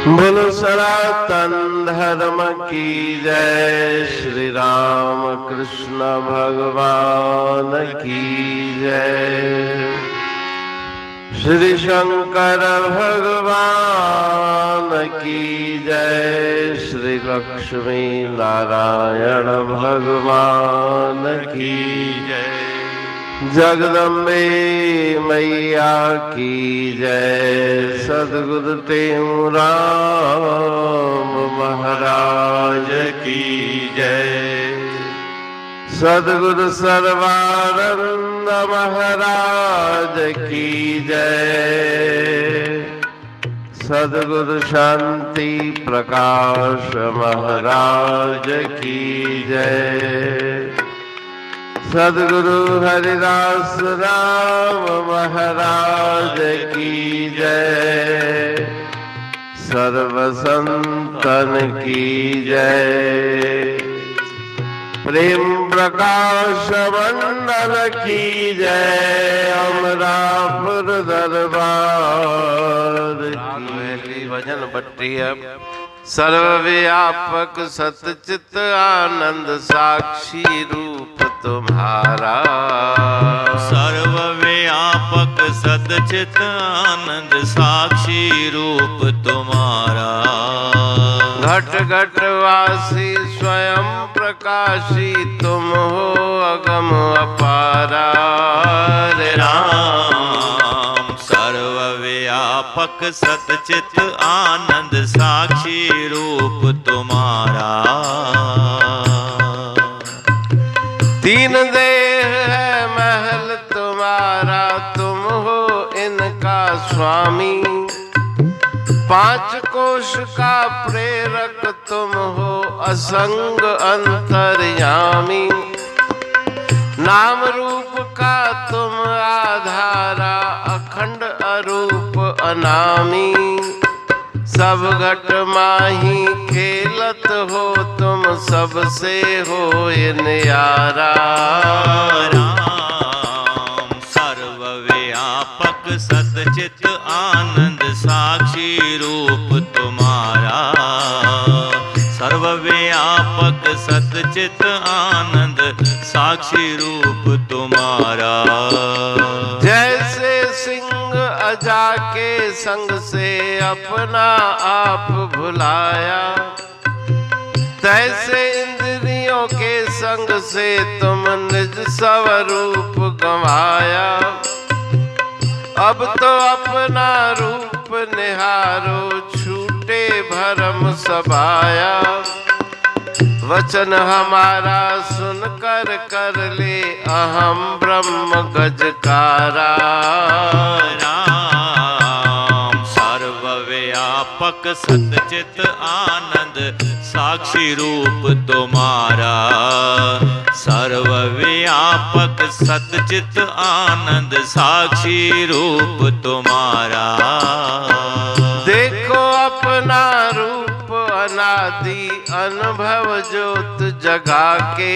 बोलो सनातन धर्म की जय। श्री राम कृष्ण भगवान की जय। श्री शंकर भगवान की जय। श्री लक्ष्मी नारायण भगवान की जय। जगदम्बे मैया की जय। सद्गुरु राम महाराज की जय। सद्गुरु सर्वानंद महाराज की जय। सद्गुरु शांति प्रकाश महाराज की जय। सद्गुरु हरिदास राम महाराज की जय। सर्व संतन की जय। प्रेम प्रकाश मंडल की जय। अमरापुर दरबार की भजन बट्टी है। सर्वव्यापक सतचित आनंद साक्षी रूप तुम्हारा। सर्वव्यापक सतचित आनंद साक्षी रूप तुम्हारा। घट घट वासी स्वयं प्रकाशी तुम हो अगम अपारा। राम सर्वव्यापक सतचित आनंद साक्षी रूप तुम्हारा। तीन देह है महल तुम्हारा तुम हो इनका स्वामी। पांच कोश का प्रेरक तुम हो असंग अंतर्यामी। नाम रूप का तुम आधारा अखंड अरूप अनामी। सब घट माही खेलत हो तुम सबसे हो न्यारा। राम सर्वव्यापक सतचित आनंद साक्षी रूप तुम्हारा। सर्वव्यापक सतचित आनंद साक्षी रूप तुम्हारा। जैसे सिंह अजा के संग से अपना आप भुलाया। तैसे इंद्रियों के संग से तुम निज स्वरूप गंवाया। अब तो अपना रूप निहारो छूटे भरम सबाया। वचन हमारा सुन कर कर ले अहम ब्रह्म गजकारा। राम सर्वव्यापक सतचित आनंद साक्षी रूप तुम्हारा। सर्वव्यापक सतचित आनंद साक्षी रूप तुम्हारा। देखो अपना रूप अनादि अनुभव ज्योत जगा के।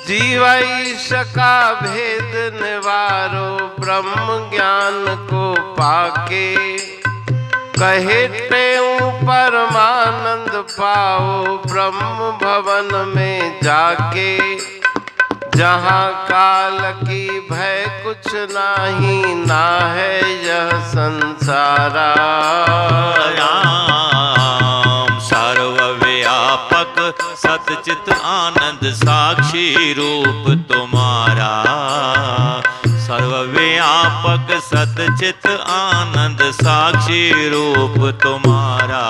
जीवईश का भेद निवारो ब्रह्म ज्ञान को पाके। कहे टेऊ परमानंद पाओ ब्रह्म भवन में जाके। जहाँ काल की भय कुछ नाही ना है यह संसारा। राम सर्वव्यापक सतचित आनंद साक्षी रूप तुम्हारा। सर्वव्यापक सतचित आनंद साक्षी रूप तुम्हारा।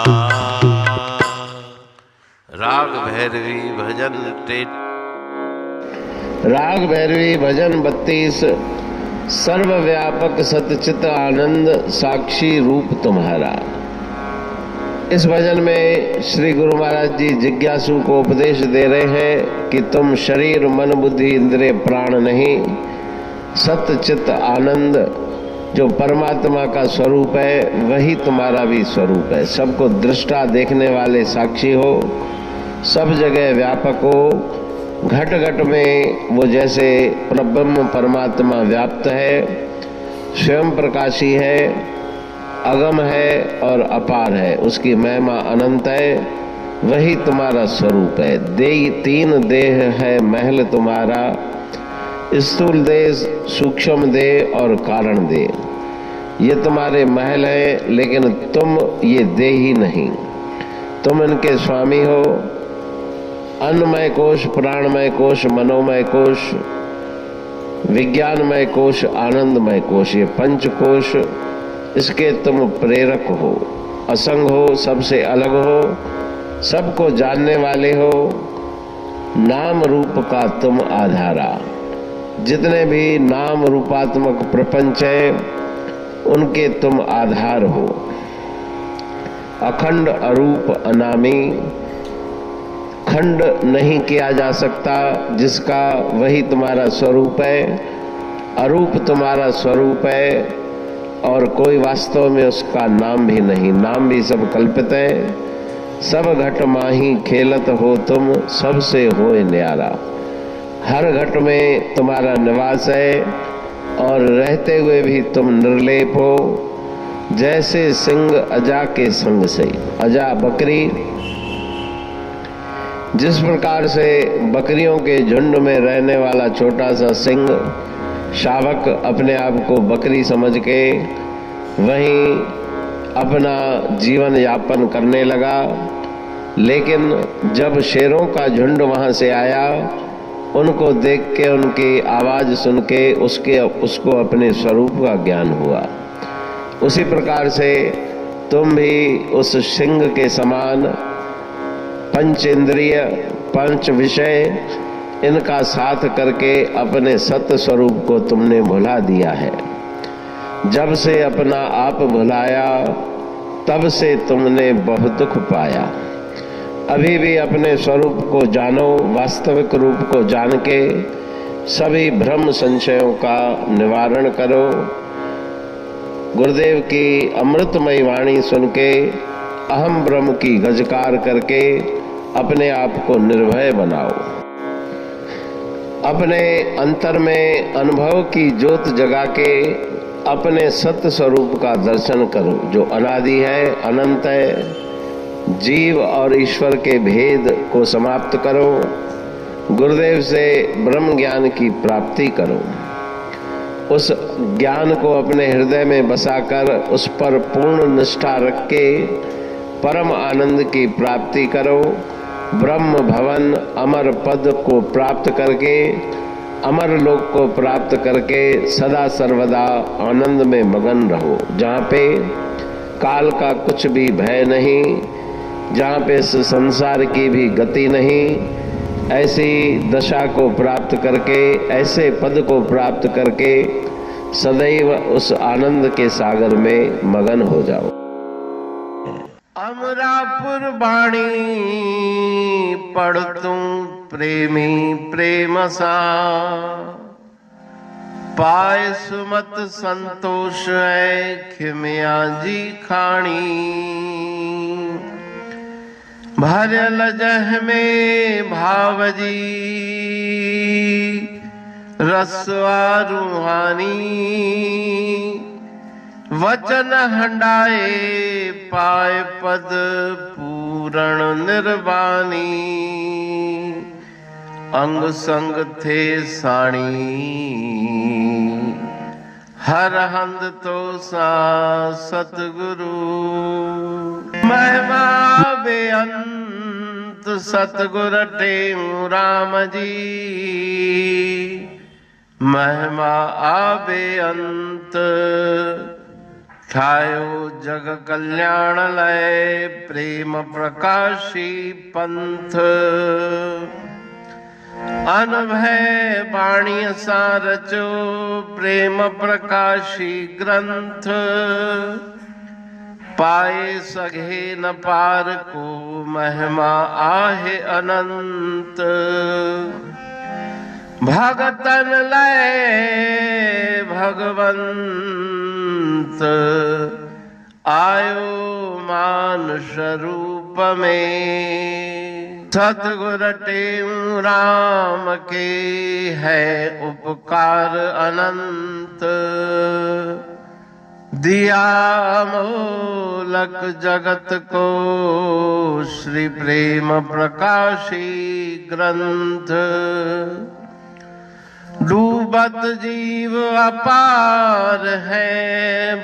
राग भैरवी भजन राग भैरवी भजन 32। सर्वव्यापक सतचित आनंद साक्षी रूप तुम्हारा। इस भजन में श्री गुरु महाराज जी जिज्ञासु को उपदेश दे रहे हैं कि तुम शरीर मन बुद्धि इंद्रिय प्राण नहीं, सतचित आनंद जो परमात्मा का स्वरूप है वही तुम्हारा भी स्वरूप है। सबको दृष्टा देखने वाले साक्षी हो, सब जगह व्यापक हो। घट घट में वो जैसे ब्रह्म परमात्मा व्याप्त है, स्वयं प्रकाशी है, अगम है और अपार है, उसकी महिमा अनंत है, वही तुम्हारा स्वरूप है। तीन देह है महल तुम्हारा, स्थूल देह, सूक्ष्म देह और कारण देह। ये तुम्हारे महल है, लेकिन तुम ये देह ही नहीं, तुम इनके स्वामी हो। अन्नमय कोश, प्राणमय कोश, मनोमय कोश, विज्ञानमय कोश, आनंदमय कोश, ये पंच कोश, इसके तुम प्रेरक हो, असंग हो, सबसे अलग हो, सबको जानने वाले हो। नाम रूप का तुम आधारा। जितने भी नाम रूपात्मक प्रपंच है उनके तुम आधार हो। अखंड, अरूप, अनामी, खंड नहीं किया जा सकता, जिसका वही तुम्हारा स्वरूप है। अरूप तुम्हारा स्वरूप है और कोई वास्तव में उसका नाम भी नहीं, नाम भी सब कल्पित है। सब घट माही खेलत हो तुम, सबसे होए न्यारा। हर घट में तुम्हारा निवास है और रहते हुए भी तुम निर्लेप हो। जैसे सिंह अजा के संग से, अजा बकरी, जिस प्रकार से बकरियों के झुंड में रहने वाला छोटा सा सिंह शावक अपने आप को बकरी समझ के वहीं अपना जीवन यापन करने लगा, लेकिन जब शेरों का झुंड वहां से आया, उनको देख के, उनकी आवाज सुन के उसको अपने स्वरूप का ज्ञान हुआ। उसी प्रकार से तुम भी उस सिंह के समान पंच इंद्रिय, पंच विषय, इनका साथ करके अपने सत्य स्वरूप को तुमने भुला दिया है। जब से अपना आप भुलाया तब से तुमने बहुत दुख पाया। अभी भी अपने स्वरूप को जानो, वास्तविक रूप को जान के सभी भ्रम संशयों का निवारण करो। गुरुदेव की अमृतमयी वाणी सुन के अहम ब्रह्म की गजकार करके अपने आप को निर्भय बनाओ। अपने अंतर में अनुभव की ज्योत जगा के अपने सत्य स्वरूप का दर्शन करो, जो अनादि है, अनंत है। जीव और ईश्वर के भेद को समाप्त करो। गुरुदेव से ब्रह्म ज्ञान की प्राप्ति करो। उस ज्ञान को अपने हृदय में बसाकर उस पर पूर्ण निष्ठा रख के परम आनंद की प्राप्ति करो। ब्रह्म भवन अमर पद को प्राप्त करके, अमर लोक को प्राप्त करके सदा सर्वदा आनंद में मगन रहो, जहाँ पे काल का कुछ भी भय नहीं, जहाँ पे इस संसार की भी गति नहीं। ऐसी दशा को प्राप्त करके, ऐसे पद को प्राप्त करके सदैव उस आनंद के सागर में मगन हो जाओ। अमरापुर बाणी पढ़तूं प्रेमी प्रेम सा, पाए सुमत संतोष है खिमिया जी खाणी। भरल जह में भावजी रसवा रूहानी, वचन हंडाए पाए पद पूरण निर्वाणी। अंग संग थे साणी हर हंद तो सा सतगुरु। महिमा बेअंत सतगुर टेऊ राम जी, महिमा आबे अंत ठायो जग कल्याण लय प्रेम प्रकाशी पंथ। अनभय बाणी सा रचो प्रेम प्रकाशी ग्रंथ। पाए सघे न पार को महिमा आहे अनंत। भगतन लय भगवंत आयो मानुष रूप में। सतगुर टेऊ राम के है उपकार अनंत। दिया मूलक जगत को श्री प्रेम प्रकाशी ग्रंथ। डूबत जीव अपार है,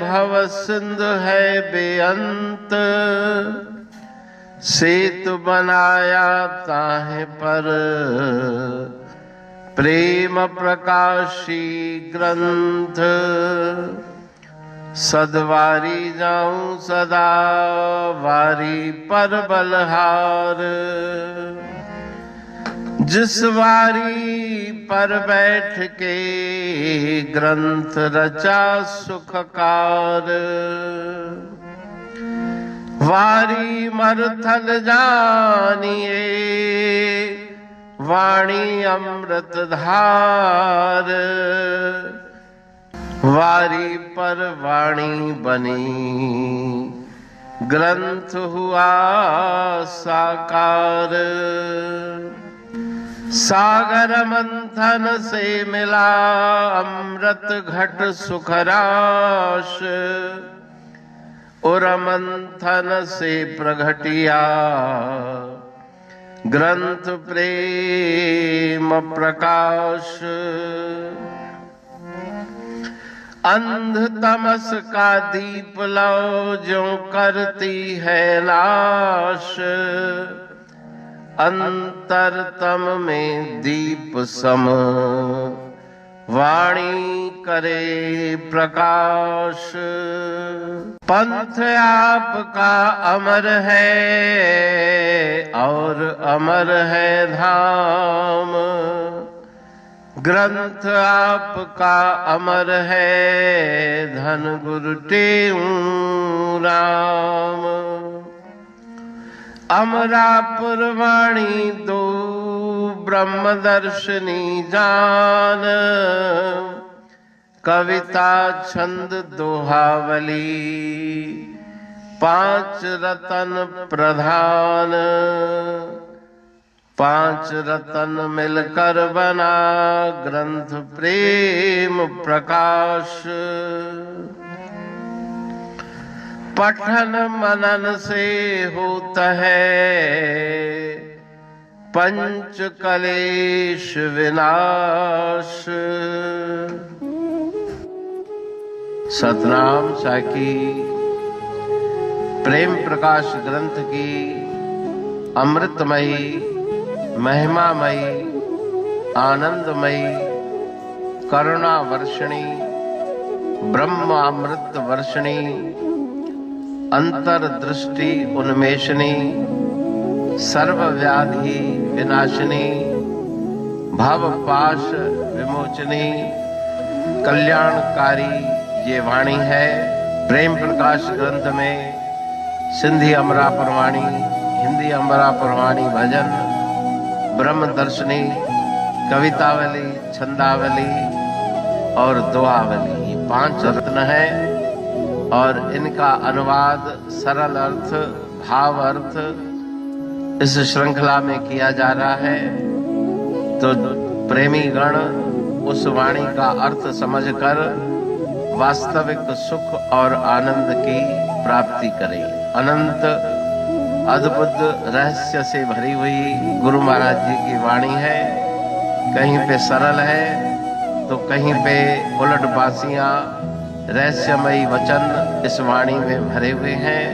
भव सिंधु है बेअंत। सेतु बनाया ताहे पर प्रेम प्रकाशी ग्रंथ। सदवारी जाऊं सदा वारी पर बलहार। जिस वारी पर बैठ के ग्रंथ रचा सुखकार। वारी मरथल जानिए वाणी अमृत धार। वारी पर वाणी बनी ग्रंथ हुआ साकार। सागर मंथन से मिला अमृत घट सुखराश। और मंथन से प्रगटिया ग्रंथ प्रेम प्रकाश। अंध तमस का दीप लो जो करती है नाश। अंतरतम में दीप सम वाणी करे प्रकाश। पंथ आपका अमर है और अमर है धाम। ग्रंथ आपका अमर है धन गुरु टेऊ राम। अमरापुर वाणी दो ब्रह्मदर्शनी जान। कविता छंद दोहावली 5 रतन प्रधान। 5 रतन मिलकर बना ग्रंथ प्रेम प्रकाश। पठन मनन से होता है पंच कलेश विनाश। सतनाम साकी प्रेम प्रकाश ग्रंथ की अमृतमयी महिमामयी आनंदमयी करुणा वर्षिणी ब्रह्म अमृत वर्षिणी अंतर्दृष्टि उन्मेषणी सर्वव्याधि विनाशिनी भव पाश विमोचनी कल्याणकारी ये वाणी है। प्रेम प्रकाश ग्रंथ में सिंधी अमरापुर वाणी, हिंदी अमरापुर वाणी भजन, ब्रह्म दर्शनी, कवितावली, छंदावली और दुआवली ये 5 रत्न है। और इनका अनुवाद सरल अर्थ भाव अर्थ इस श्रृंखला में किया जा रहा है। तो प्रेमी गण उस वाणी का अर्थ समझकर वास्तविक सुख और आनंद की प्राप्ति करें। अनंत अद्भुत रहस्य से भरी हुई गुरु महाराज जी की वाणी है। कहीं पे सरल है तो कहीं पे उलट बासियां रहस्यमयी वचन इस वाणी में भरे हुए हैं।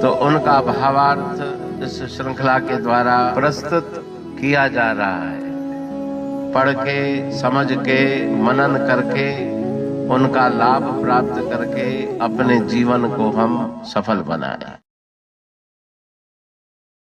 तो उनका भावार्थ इस श्रृंखला के द्वारा प्रस्तुत किया जा रहा है। पढ़ के समझ के मनन करके उनका लाभ प्राप्त करके अपने जीवन को हम सफल बनाएं।